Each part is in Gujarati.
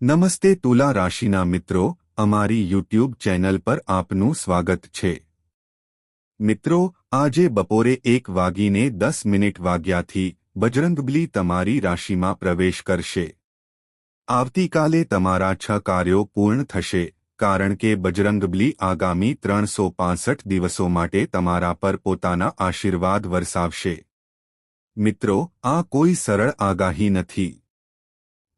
નમસ્તે તુલા રાશિના મિત્રો, અમારી યુટ્યુબ ચેનલ પર આપનું સ્વાગત છે. મિત્રો, આજે બપોરે 1:10 વાગ્યાથી બજરંગબલી તમારી રાશિમાં પ્રવેશ કરશે. આવતીકાલે તમારા 6 કાર્યો પૂર્ણ થશે, કારણ કે બજરંગબલી આગામી 365 દિવસો માટે તમારા પર પોતાના આશીર્વાદ વરસાવશે. મિત્રો, આ કોઈ સરળ આગાહી નથી.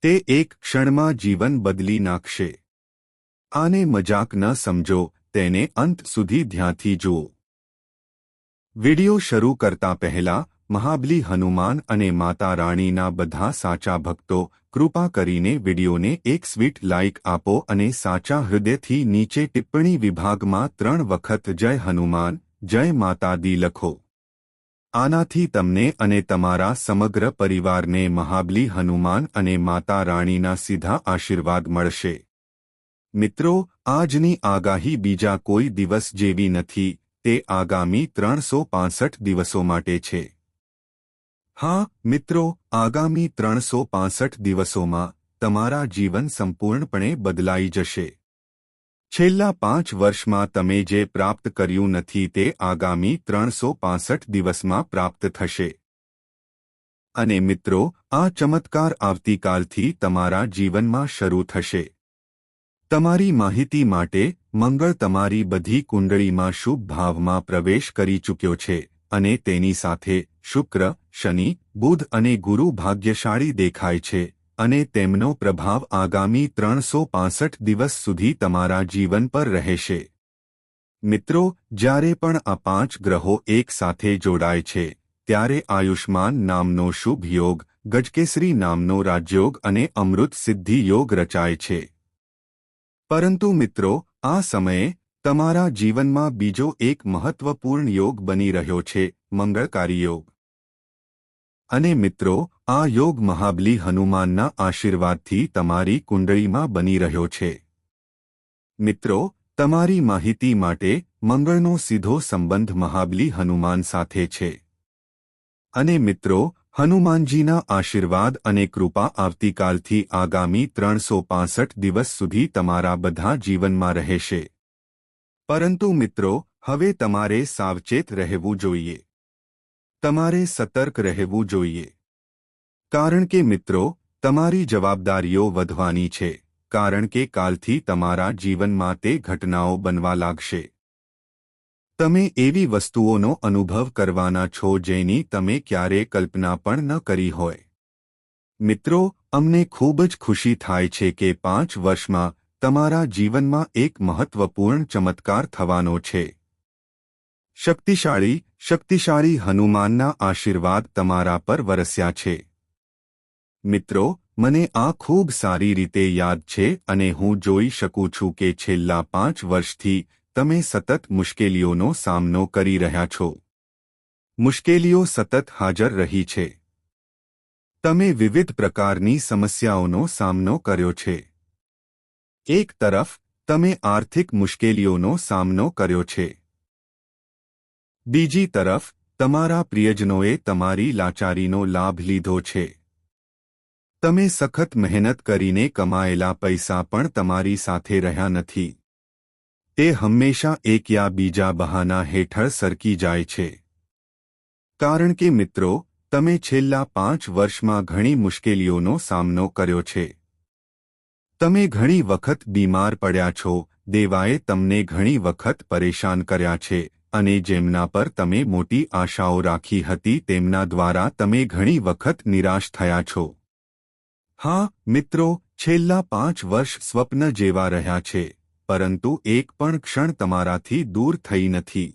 તે એક ક્ષણમાં જીવન બદલી નાખશે. આને મજાક ન સમજો, તેને અંત સુધી ધ્યાનથી જુઓ. વિડિયો શરૂ કરતા પહેલા મહાબલી હનુમાન અને માતા રાણીના બધા સાચા ભક્તો, કૃપા કરીને વિડિયોને એક સ્વીટ લાઇક આપો અને સાચા હૃદયથી નીચે ટિપ્પણી વિભાગમાં 3 વખત જય હનુમાન, જય માતા દી લખો. આનાથી તમને અને તમારા સમગ્ર પરિવારને મહાબલી હનુમાન અને માતા રાણીના સીધા આશીર્વાદ મળશે. મિત્રો, આજની આગાહી બીજા કોઈ દિવસ જેવી નથી, તે આગામી 365 દિવસો માટે છે. હા મિત્રો, આગામી 365 દિવસોમાં તમારા જીવન સંપૂર્ણપણે બદલાઈ જશે. છેલ્લા 5 વર્ષમાં તમે જે પ્રાપ્ત કર્યું નથી તે આગામી 365 દિવસમાં પ્રાપ્ત થશે. અને મિત્રો, આ ચમત્કાર આવતીકાલથી તમારા જીવનમાં શરૂ થશે. તમારી માહિતી માટે, મંગળ તમારી બધી કુંડળીમાં શુભ ભાવમાં પ્રવેશ કરી ચૂક્યો છે, અને તેની સાથે શુક્ર, શનિ, બુધ અને ગુરુ ભાગ્યશાળી દેખાય છે. અને તેમનો પ્રભાવ આગામી 365 દિવસ સુધી તમારા જીવન પર રહેશે. મિત્રો, જ્યારે પણ આ 5 ગ્રહો એક સાથે જોડાય છે, ત્યારે આયુષ્માન નામનો શુભ યોગ, ગજકેસરી નામનો રાજયોગ અને અમૃત સિદ્ધિ યોગ રચાય છે. પરંતુ મિત્રો, આ સમયે તમારા જીવનમાં બીજો એક મહત્વપૂર્ણ યોગ બની રહ્યો છે, મંગળકારી યોગ. અને મિત્રો, આ યોગ મહાબલી હનુમાનના આશીર્વાદથી તમારી કુંડળીમાં બની રહ્યો છે. મિત્રો, તમારી માહિતી માટે, મંગળનો સીધો સંબંધ મહાબલી હનુમાન સાથે છે. અને મિત્રો, હનુમાનજીના આશીર્વાદ અને કૃપા આવતીકાલથી આગામી 365 દિવસ સુધી તમારા બધા જીવનમાં રહેશે. પરંતુ મિત્રો, હવે તમારે સાવચેત રહેવું જોઈએ. તમારે સતર્ક રહેવું જોઈએ. કારણ કે મિત્રો, તમારી જવાબદારીઓ વધવાની છે, કારણ કે કાલથી તમારા જીવનમાં તે ઘટનાઓ બનવા લાગશે. તમે એવી વસ્તુઓનો અનુભવ કરવાના છો જેની તમે ક્યારેય કલ્પના પણ ન કરી હોય. મિત્રો, અમને ખૂબ જ ખુશી થાય છે કે 5 વર્ષમાં તમારા જીવનમાં એક મહત્વપૂર્ણ ચમત્કાર થવાનો છે. શક્તિશાળી હનુમાનના આશીર્વાદ તમારા પર વરસ્યા છે. મિત્રો, મને આ ખૂબ સારી રીતે યાદ છે અને હું જોઈ શકું છું કે છેલ્લા 5 વર્ષથી તમે સતત મુશ્કેલીઓનો સામનો કરી રહ્યા છો. મુશ્કેલીઓ સતત હાજર રહી છે. તમે વિવિધ પ્રકારની સમસ્યાઓનો સામનો કર્યો છે. એક તરફ, તમે આર્થિક મુશ્કેલીઓનો સામનો કર્યો છે. બીજી તરફ, તમારા પ્રિયજનોએ તમારી લાચારીનો લાભ લીધો છે. તમે સખત મહેનત કરીને કમાયેલા પૈસા પણ તમારી સાથે રહ્યા નથી. તે હંમેશા એક યા બીજા બહાના હેઠળ સરકી જાય છે. કારણ કે મિત્રો, તમે છેલ્લા 5 વર્ષમાં ઘણી મુશ્કેલીઓનો સામનો કર્યો છે. તમે ઘણી વખત બીમાર પડ્યા છો, દેવાએ તમને ઘણી વખત પરેશાન કર્યા છે, અને જેમના પર તમે મોટી આશાઓ રાખી હતી તેમના દ્વારા તમે ઘણી વખત નિરાશ થયા છો. હા મિત્રો, છેલ્લા 5 વર્ષ સ્વપ્ન જેવા રહ્યા છે, પરંતુ એક પણ ક્ષણ તમારાથી દૂર થઈ નથી.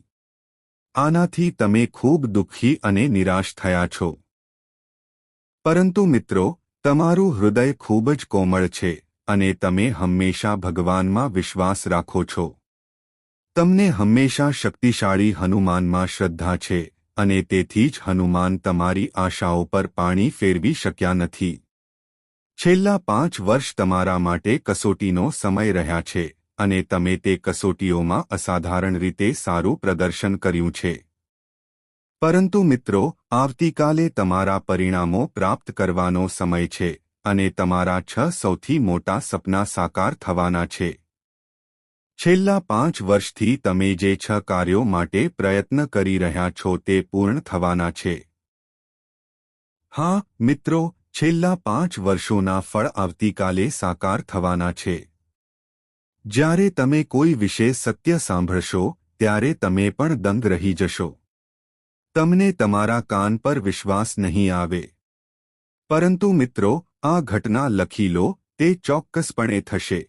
આનાથી તમે ખૂબ દુઃખી અને નિરાશ થયા છો. પરંતુ મિત્રો, તમારું હૃદય ખૂબ જ કોમળ છે, અને તમે હંમેશા ભગવાનમાં વિશ્વાસ રાખો છો. તમને હંમેશા શક્તિશાળી હનુમાનમાં શ્રદ્ધા છે, અને તેથી જ હનુમાન તમારી આશાઓ પર પાણી ફેરવી શક્યા નથી. છેલ્લા 5 વર્ષ તમારા માટે કસોટીનો સમય રહ્યા છે, અને તમે તે કસોટીઓમાં અસાધારણ રીતે સારું પ્રદર્શન કર્યું છે. પરંતુ મિત્રો, આવતીકાલે તમારા પરિણામો પ્રાપ્ત કરવાનો સમય છે, અને તમારા 6 સૌથી મોટા સપના સાકાર થવાના છે. છેલ્લા 5 વર્ષથી તમે જે 6 કાર્યો માટે પ્રયત્ન કરી રહ્યા છો તે પૂર્ણ થવાના છે. હા મિત્રો, છેલ્લા 5 વર્ષોના ફળ આવતીકાલે સાકાર થવાના છે. જ્યારે તમે કોઈ વિશે સત્ય સાંભળશો ત્યારે તમે પણ દંગ રહી જશો. તમને તમારા કાન પર વિશ્વાસ નહીં આવે. પરંતુ મિત્રો, આ ઘટના લખી લો, તે ચોક્કસપણે થશે.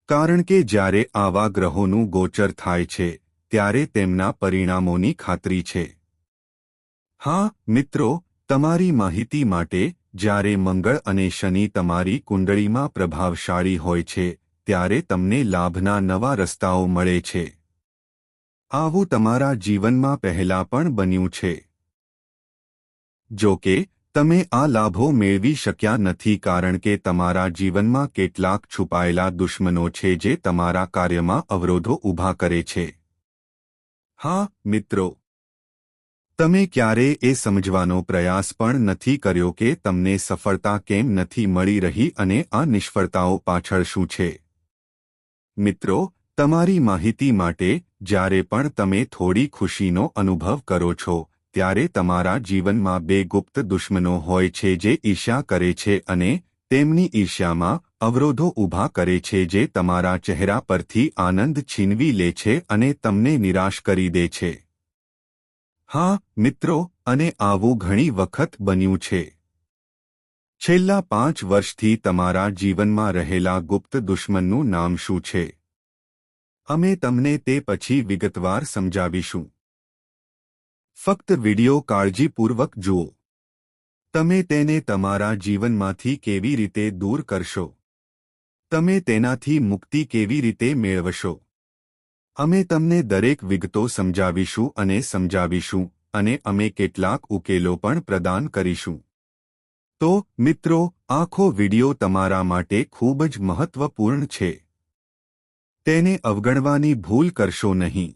કારણ કે જ્યારે આવા ગ્રહોનું ગોચર થાય છે ત્યારે તેમના પરિણામોની ખાતરી છે. હા મિત્રો, તમારી માહિતી માટે, જ્યારે મંગળ અને શનિ તમારી કુંડળીમાં પ્રભાવશાળી હોય છે ત્યારે તમને લાભના નવા રસ્તાઓ મળે છે. આવું તમારા જીવનમાં પહેલા પણ બન્યું છે. જો કે તમે આ લાભો મેળવી શક્યા નથી કારણ કે તમારા જીવનમાં કેટલાક છુપાયેલા દુશ્મનો છે જે તમારા કાર્યમાં અવરોધો ઊભા કરે છે. હા મિત્રો, તમે ક્યારેય એ સમજવાનો પ્રયાસ પણ નથી કર્યો કે તમને સફળતા કેમ નથી મળી રહી અને આ નિષ્ફળતાઓ પાછળ શું છે. મિત્રો, તમારી માહિતી માટે, જ્યારે પણ તમે થોડી ખુશીનો અનુભવ કરો છો ત્યારે તમારા જીવનમાં 2 ગુપ્ત દુશ્મનો હોય છે જે ઈર્ષ્યા કરે છે અને તેમની ઈર્ષ્યામાં અવરોધો ઊભા કરે છે જે તમારા ચહેરા પરથી આનંદ છીનવી લે છે અને તમને નિરાશ કરી દે છે. હા મિત્રો, અને આવું ઘણી વખત બન્યું છે. છેલ્લા 5 વર્ષથી તમારા જીવનમાં રહેલા ગુપ્ત દુશ્મનનું નામ શું છે? અમે તમને તે પછી વિગતવાર સમજાવીશું. ફક્ત વિડિયો કાળજીપૂર્વક જુઓ. તમે તેને તમારા જીવનમાંથી કેવી રીતે દૂર કરશો? તમે તેનાથી મુક્તિ કેવી રીતે મેળવશો? અમે તમને દરેક વિગતો સમજાવીશું અને અમે કેટલાક ઉકેલો પણ પ્રદાન કરીશું. તો મિત્રો, આખો વિડિયો તમારા માટે ખૂબ જ મહત્વપૂર્ણ છે. તેને અવગણવાની ભૂલ કરશો નહીં.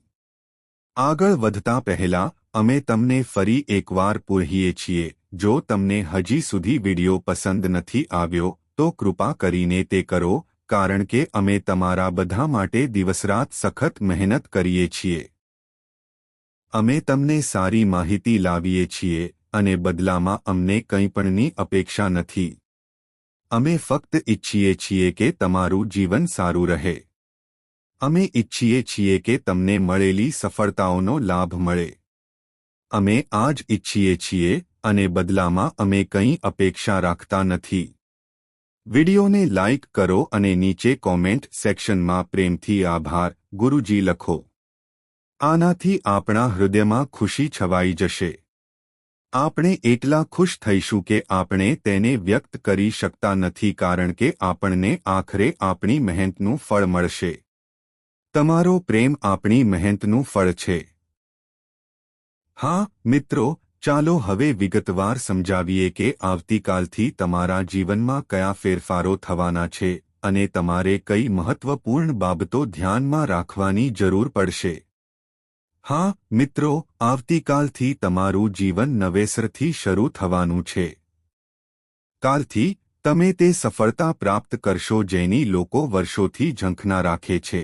આગળ વધતા પહેલા અમે તમને ફરી એકવાર પૂછીએ છીએ, જો તમને હજી સુધી વિડિયો પસંદ નથી આવ્યો તો કૃપા કરીને તે કરો, કારણ કે અમે તમારા બધા માટે દિવસરાત સખત મહેનત કરીએ છીએ. અમે તમને સારી માહિતી લાવીએ છીએ અને બદલામાં અમને કંઈપણની અપેક્ષા નથી. અમે ફક્ત ઈચ્છીએ છીએ કે તમારું જીવન સારું રહે. અમે ઈચ્છીએ છીએ કે તમને મળેલી સફળતાઓનો લાભ મળે. અમે આ જ ઈચ્છીએ છીએ અને બદલામાં અમે કંઈ અપેક્ષા રાખતા નથી. વિડિયોને લાઇક કરો અને નીચે કોમેન્ટ સેક્શનમાં પ્રેમથી આભાર ગુરુજી લખો. આનાથી આપણા હૃદયમાં ખુશી છવાઈ જશે. આપણે એટલા ખુશ થઈશું કે આપણે તેને વ્યક્ત કરી શકતા નથી કારણ કે આપણને આખરે આપણી મહેનતનું ફળ મળશે. તમારો પ્રેમ આપણી મહેનતનું ફળ છે. હા મિત્રો, ચાલો હવે વિગતવાર સમજાવીએ કે આવતીકાલથી તમારા જીવનમાં કયા ફેરફારો થવાના છે અને તમારે કઈ મહત્વપૂર્ણ બાબતો ધ્યાનમાં રાખવાની જરૂર પડશે. હા મિત્રો, આવતીકાલથી તમારું જીવન નવેસરથી શરૂ થવાનું છે. કાલથી તમે તે સફળતા પ્રાપ્ત કરશો જેની લોકો વર્ષોથી ઝંખના રાખે છે.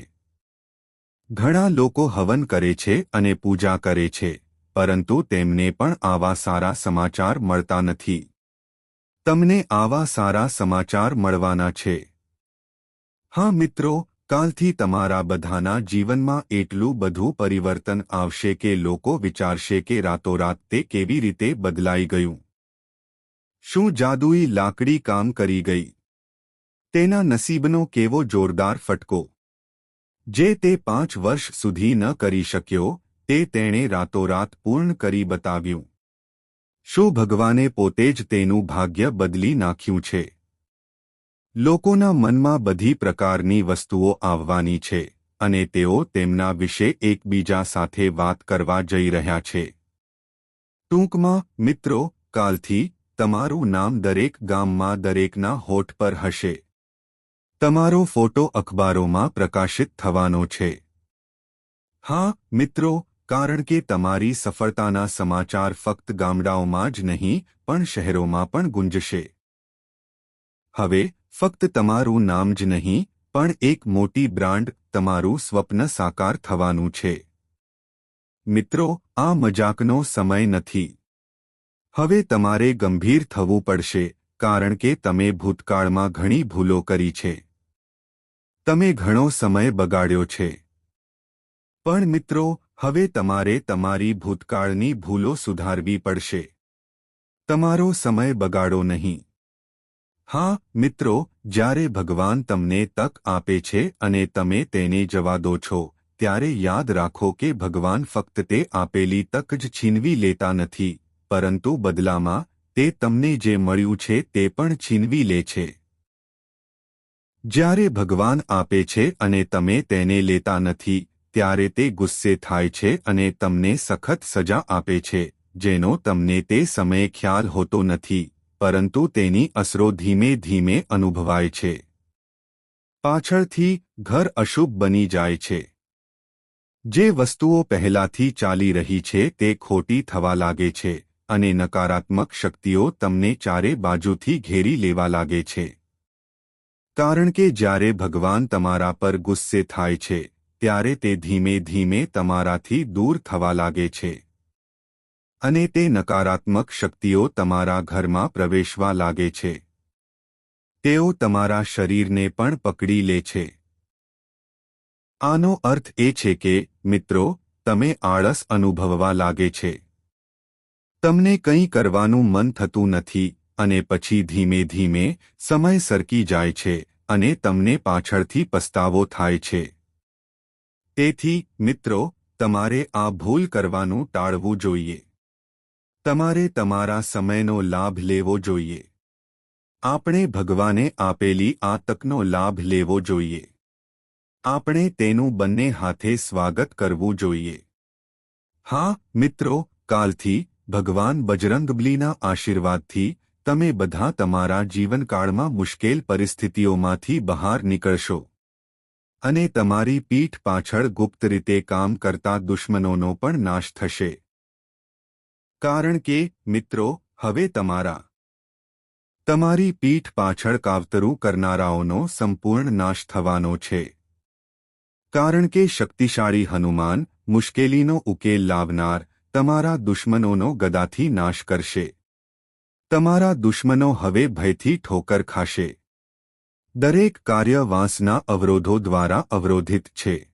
ઘણા લોકો હવન કરે છે અને પૂજા કરે છે, પરંતુ તેમને પણ આવા સારા સમાચાર મળતા નથી. તમને આવા સારા સમાચાર મળવાના છે. હા મિત્રો, કાલથી તમારા બધાના જીવનમાં એટલું બધું પરિવર્તન આવશે કે લોકો વિચારશે કે રાતોરાત તે કેવી રીતે બદલાઈ ગયું. શું જાદુઈ લાકડી કામ કરી ગઈ? તેના નસીબનો કેવો જોરદાર ફટકો! જે તે 5 વર્ષ સુધી ન કરી શક્યો, તે તેણે રાતોરાત પૂર્ણ કરી બતાવ્યું. શું ભગવાને પોતે જ તેનું ભાગ્ય બદલી નાખ્યું છે? લોકોના મનમાં બધી પ્રકારની વસ્તુઓ આવવાની છે અને તેઓ તેમના વિશે એકબીજા સાથે વાત કરવા જઈ રહ્યા છે. ટૂંકમાં મિત્રો, કાલથી તમારું નામ દરેક ગામમાં દરેકના હોઠ પર હશે. તમારો ફોટો અખબારોમાં પ્રકાશિત થવાનો છે. હા મિત્રો, કારણ કે તમારી સફળતાના સમાચાર ફક્ત ગામડાઓમાં જ નહીં પણ શહેરોમાં પણ ગુંજશે. હવે ફક્ત તમારું નામ જ નહીં પણ એક મોટી બ્રાન્ડ, તમારું સ્વપ્ન સાકાર થવાનું છે. મિત્રો, આ મજાકનો સમય નથી. હવે તમારે ગંભીર થવું પડશે, કારણ કે તમે ભૂતકાળમાં ઘણી ભૂલો કરી છે. તમે ઘણો સમય બગાડ્યો છે. પણ મિત્રો, હવે તમારે તમારી ભૂતકાળની ભૂલો સુધારવી પડશે. તમારો સમય બગાડો નહીં. હા મિત્રો, જ્યારે ભગવાન તમને તક આપે છે અને તમે તેને જવા દો છો, ત્યારે યાદ રાખો કે ભગવાન ફક્ત તે આપેલી તક જ છીનવી લેતા નથી, પરંતુ બદલામાં તે તમને જે મળ્યું છે તે પણ છીનવી લે છે. જ્યારે ભગવાન આપે છે અને તમે તેને લેતા નથી, ત્યારે તે ગુસ્સે થાય છે અને તમને સખત સજા આપે છે, જેનો તમને તે સમયે ખ્યાલ હોતો નથી, પરંતુ તેની અસરો ધીમે ધીમે અનુભવાય છે. પાછળથી ઘર અશુભ બની જાય છે. જે વસ્તુઓ પહેલાથી ચાલી રહી છે તે ખોટી થવા લાગે છે અને નકારાત્મક શક્તિઓ તમને ચારે બાજુથી ઘેરી લેવા લાગે છે. કારણ કે જ્યારે ભગવાન તમારા પર ગુસ્સે થાય છે, ત્યારે તે ધીમે ધીમે તમારાથી દૂર થવા લાગે છે. અને તે નકારાત્મક શક્તિઓ તમારા ઘરમાં પ્રવેશવા લાગે છે. તેઓ તમારા શરીરને પણ પકડી લે છે. આનો અર્થ એ છે કે, મિત્રો, તમે આળસ અનુભવવા લાગે છે. તમને કંઈ કરવાનું મન થતું નથી, અને પછી ધીમે ધીમે સમય સરકી જાય છે અને તમને પાછળથી પસ્તાવો થાય છે. તેથી મિત્રો, તમારે આ ભૂલ કરવાનું ટાળવું જોઈએ. તમારે તમારા સમયનો લાભ લેવો જોઈએ. આપણે ભગવાને આપેલી આ તકનો લાભ લેવો જોઈએ. આપણે તેનું બંને હાથે સ્વાગત કરવું જોઈએ. હા મિત્રો, કાલથી ભગવાન બજરંગબલીના આશીર્વાદથી તમે બધા તમારા જીવનકાળમાં મુશ્કેલ પરિસ્થિતિઓમાંથી બહાર નીકળશો. અને તમારી પીઠ પાછળ ગુપ્ત રીતે કામ કરતા દુશ્મનોનો પણ નાશ થશે. કારણ કે, મિત્રો, હવે તમારી પીઠ પાછળ કાવતરું કરનારાઓનો સંપૂર્ણ નાશ થવાનો છે. કારણ કે શક્તિશાળી હનુમાન, મુશ્કેલીનો ઉકેલ લાવનાર, તમારા દુશ્મનોનો ગદાથી નાશ કરશે. તમારા દુશ્મનો હવે ભયથી ઠોકર ખાશે. દરેક કાર્ય વાંસના અવરોધો દ્વારા અવરોધિત છે.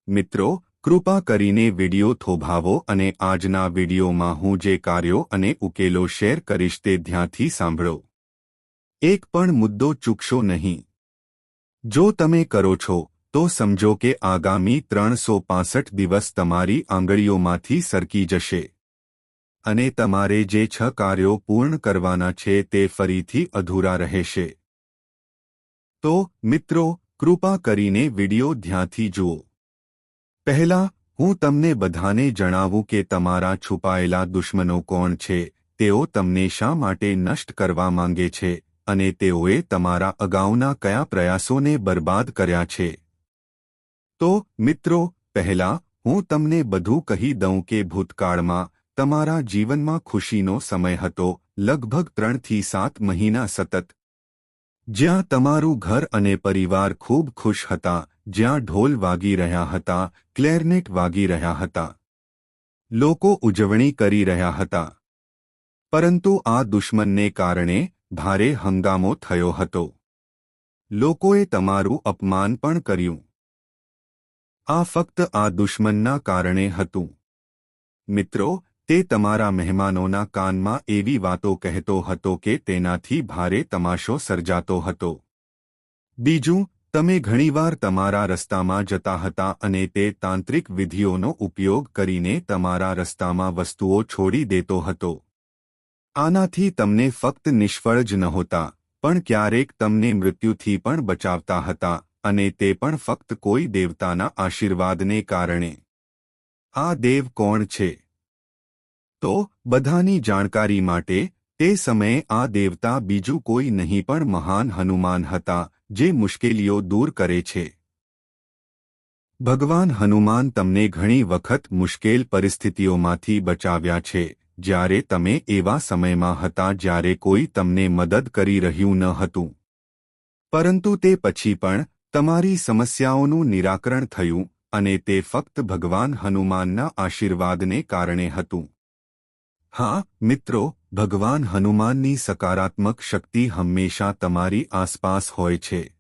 મિત્રો, કૃપા કરીને વિડિયો થોભાવો અને આજના વિડિયોમાં હું જે કાર્યો અને ઉકેલો શેર કરીશ તે ધ્યાનથી સાંભળો. એક પણ મુદ્દો ચૂકશો નહીં. જો તમે કરો છો, તો સમજો કે આગામી 365 દિવસ તમારી આંગળીઓમાંથી સરકી જશે. અને તમારે જે 6 કાર્યો પૂર્ણ કરવાના છે તે ફરીથી અધૂરા રહેશે. તો મિત્રો, કૃપા કરીને વિડિયો ધ્યાનથી જુઓ. પહેલા, હું તમને બધાને જણાવું કે તમારા છુપાયેલા દુશ્મનો કોણ છે, તેઓ તમને શા માટે નષ્ટ કરવા માંગે છે, અને તેઓએ તમારા અગાઉના કયા પ્રયાસોને બરબાદ કર્યા છે. તો મિત્રો, પહેલા હું તમને બધું કહી દઉં કે ભૂતકાળમાં તમારા જીવનમાં ખુશીનો સમય હતો, લગભગ 3 થી 7 મહિના સતત. જ્યાં તમારું ઘર અને પરિવાર ખૂબ ખુશ હતા, જ્યાં ઢોલ વાગી રહ્યા હતા, ક્લેરનેટ વાગી રહ્યા હતા. લોકો ઉજવણી કરી રહ્યા હતા. પરંતુ આ દુશ્મનને કારણે ભારે હંગામો થયો હતો. લોકોએ તમારું અપમાન પણ કર્યું. આ ફક્ત આ દુશ્મનના કારણે હતું. મિત્રો, તે તમારા મહેમાનોના કાનમાં એવી વાતો કહેતો હતો કે તેનાથી ભારે તમાશો સર્જાતો હતો. બીજું, તમે ઘણીવાર તમારા રસ્તામાં જતા હતા અને તે તાંત્રિક વિધિઓનો ઉપયોગ કરીને તમારા રસ્તામાં વસ્તુઓ છોડી દેતો હતો. આનાથી તમને ફક્ત નિષ્ફળ જ નહોતા, પણ ક્યારેક તમને મૃત્યુથી પણ બચાવતા હતા, અને તે પણ ફક્ત કોઈ દેવતાના આશીર્વાદને કારણે. આ દેવ કોણ છે? તો બધાની જાણકારી માટે, તે સમયે આ દેવતા બીજું કોઈ નહીં પણ મહાન હનુમાન હતા, જે મુશ્કેલીઓ દૂર કરે છે. ભગવાન હનુમાન તમને ઘણી વખત મુશ્કેલ પરિસ્થિતિઓમાંથી બચાવ્યા છે, જ્યારે તમે એવા સમયમાં હતા જ્યારે કોઈ તમને મદદ કરી રહ્યું ન હતું. પરંતુ તે પછી પણ તમારી સમસ્યાઓનું નિરાકરણ થયું અને તે ફક્ત ભગવાન હનુમાનના આશીર્વાદને કારણે હતું. હા મિત્રો, ભગવાન હનુમાનની સકારાત્મક શક્તિ હંમેશા તમારી આસપાસ હોય છે.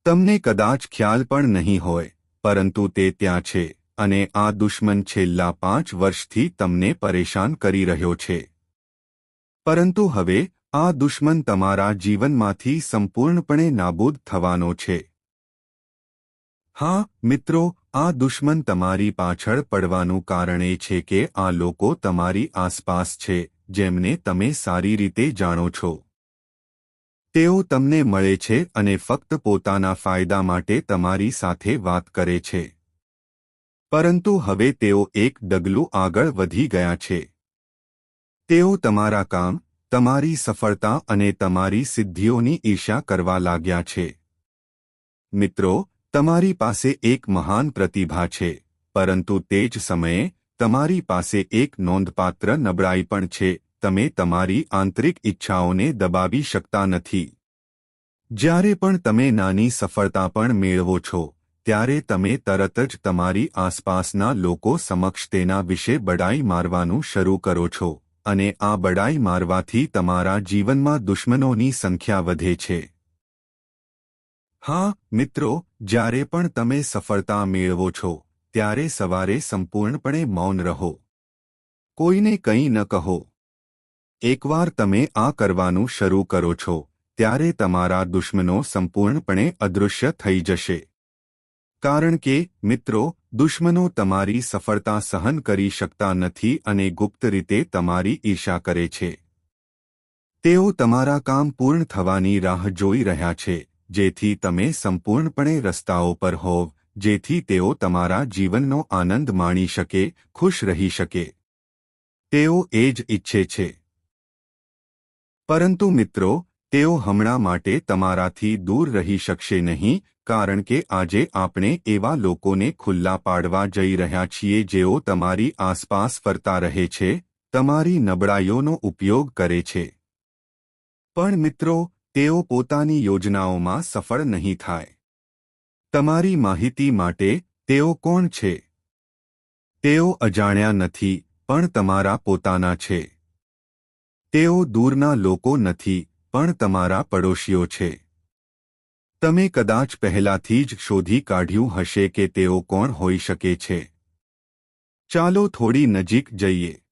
તમને કદાચ ખ્યાલ પણ નહીં હોય, પરંતુ તે ત્યાં છે અને આ દુશ્મન છેલ્લા 5 વર્ષથી તમને પરેશાન કરી રહ્યો છે. પરંતુ હવે આ દુશ્મન તમારા જીવનમાંથી સંપૂર્ણપણે નાબૂદ થવાનો છે. હા મિત્રો, આ દુશ્મન તમારી પાછળ પડવાનું કારણ એ છે કે આ લોકો તમારી આસપાસ છે જેમને તમે સારી રીતે જાણો છો. તેઓ તમને મળે છે અને ફક્ત પોતાના ફાયદા માટે તમારી સાથે વાત કરે છે. પરંતુ હવે તેઓ એક ડગલું આગળ વધી ગયા છે. તેઓ તમારા કામ, તમારી સફળતા અને તમારી સિદ્ધિઓની ઈર્ષ્યા કરવા લાગ્યા છે. મિત્રો, તમારી પાસે એક મહાન પ્રતિભા છે, પરંતુ તે જ સમયે તમારી પાસે એક નોંધપાત્ર નબળાઈ પણ છે. તમે તમારી આંતરિક ઈચ્છાઓને દબાવી શકતા નથી. જ્યારે પણ તમે નાની સફળતા પણ મેળવો છો, ત્યારે તમે તરત જ તમારી આસપાસના લોકો સમક્ષ તેના વિશે બડાઈ મારવાનું શરૂ કરો છો, અને આ બડાઈ મારવાથી તમારા જીવનમાં દુશ્મનોની સંખ્યા વધે છે. હા મિત્રો, જ્યારે પણ તમે સફળતા મેળવો છો, ત્યારે સવારે સંપૂર્ણપણે મૌન રહો. કોઈને કંઈ ન કહો. એકવાર તમે આ કરવાનું શરૂ કરો છો, ત્યારે તમારા દુશ્મનો સંપૂર્ણપણે અદૃશ્ય થઈ જશે. કારણ કે મિત્રો, દુશ્મનો તમારી સફળતા સહન કરી શકતા નથી અને ગુપ્ત રીતે તમારી ઈર્ષ્યા કરે છે. તેઓ તમારા કામ પૂર્ણ થવાની રાહ જોઈ રહ્યા છે, જેથી તમે સંપૂર્ણપણે રસ્તાઓ પર હોવ, જેથી તેઓ તમારા જીવનનો આનંદ માણી શકે, ખુશ રહી શકે. તેઓ એ જ ઈચ્છે છે. પરંતુ મિત્રો, તેઓ હમણાં માટે તમારાથી દૂર રહી શકશે નહીં, કારણ કે આજે આપણે એવા લોકોને ખુલ્લા પાડવા જઈ રહ્યા છીએ જેઓ તમારી આસપાસ ફરતા રહે છે, તમારી નબળાઈઓનો ઉપયોગ કરે છે. પણ મિત્રો, તેઓ પોતાની યોજનાઓમાં સફળ નહીં થાય. તમારી માહિતી માટે, તેઓ કોણ છે? તેઓ અજાણ્યા નથી, પણ તમારા પોતાના છે. તેઓ દૂરના લોકો નથી, પણ તમારા પડોશીઓ છે. તમે કદાચ પહેલાથી જ શોધી કાઢ્યું હશે કે તેઓ કોણ હોઈ શકે છે. ચાલો થોડી નજીક જઈએ.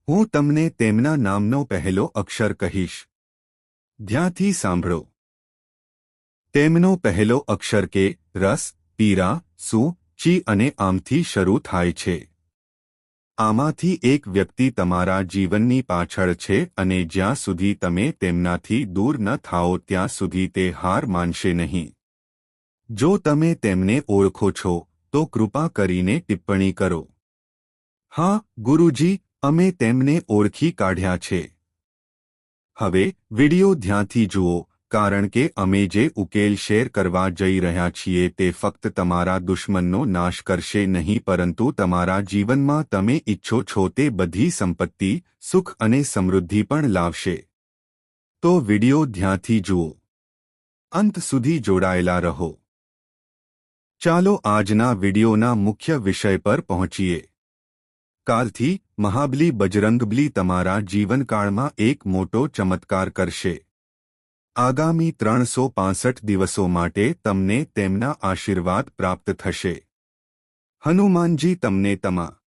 હું તમને તેમના નામનો પહેલો અક્ષર કહીશ. ધ્યાનથી સાંભળો. તેમનો પહેલો અક્ષર કે, રસ, પીરા, સુ, ચી અને આમથી શરૂ થાય છે. આમાંથી એક વ્યક્તિ તમારા જીવનની પાછળ છે અને જ્યાં સુધી તમે તેમનાથી દૂર ન થાઓ ત્યાં સુધી તે હાર માનશે નહીં. જો તમે તેમને ઓળખો છો, તો કૃપા કરીને ટિપ્પણી કરો. હા, ગુરુજી, અમે તેમને ઓળખી કાઢ્યા છે. હવે વિડિયો ધ્યાનથી જુઓ, કારણ કે અમે જે ઉકેલ શેર કરવા જઈ રહ્યા છીએ તે ફક્ત તમારા દુશ્મનનો નાશ કરશે નહીં પરંતુ તમારા જીવનમાં તમે ઈચ્છો છો તે બધી સંપત્તિ, સુખ અને સમૃદ્ધિ પણ લાવશે. તો વિડિયો ધ્યાનથી જુઓ. અંત સુધી જોડાયેલા રહો. ચાલો આજના વિડિયોના મુખ્ય વિષય પર પહોંચીએ. કાલથી મહાબલી બજરંગબલી તમારા જીવનકાળમાં એક મોટો ચમત્કાર કરશે. આગામી 365 દિવસો માટે તમને તેમના આશીર્વાદ પ્રાપ્ત થશે. હનુમાનજી તમને તમારા